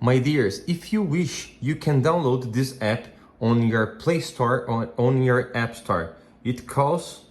My dears, if you wish, you can download this app on your Play Store or on your App Store. It calls.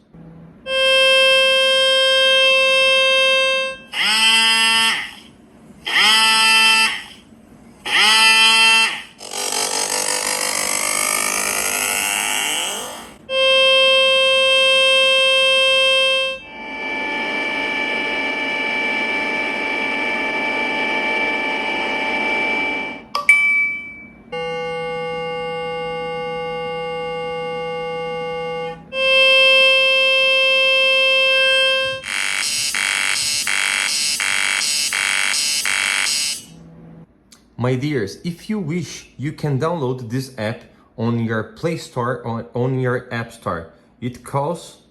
My dears, if you wish, you can download this app on your Play Store or on your App Store. It calls.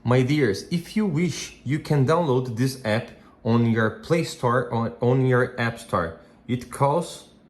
My dears, if you wish, you can download this app on your Play Store or on your App Store. It calls.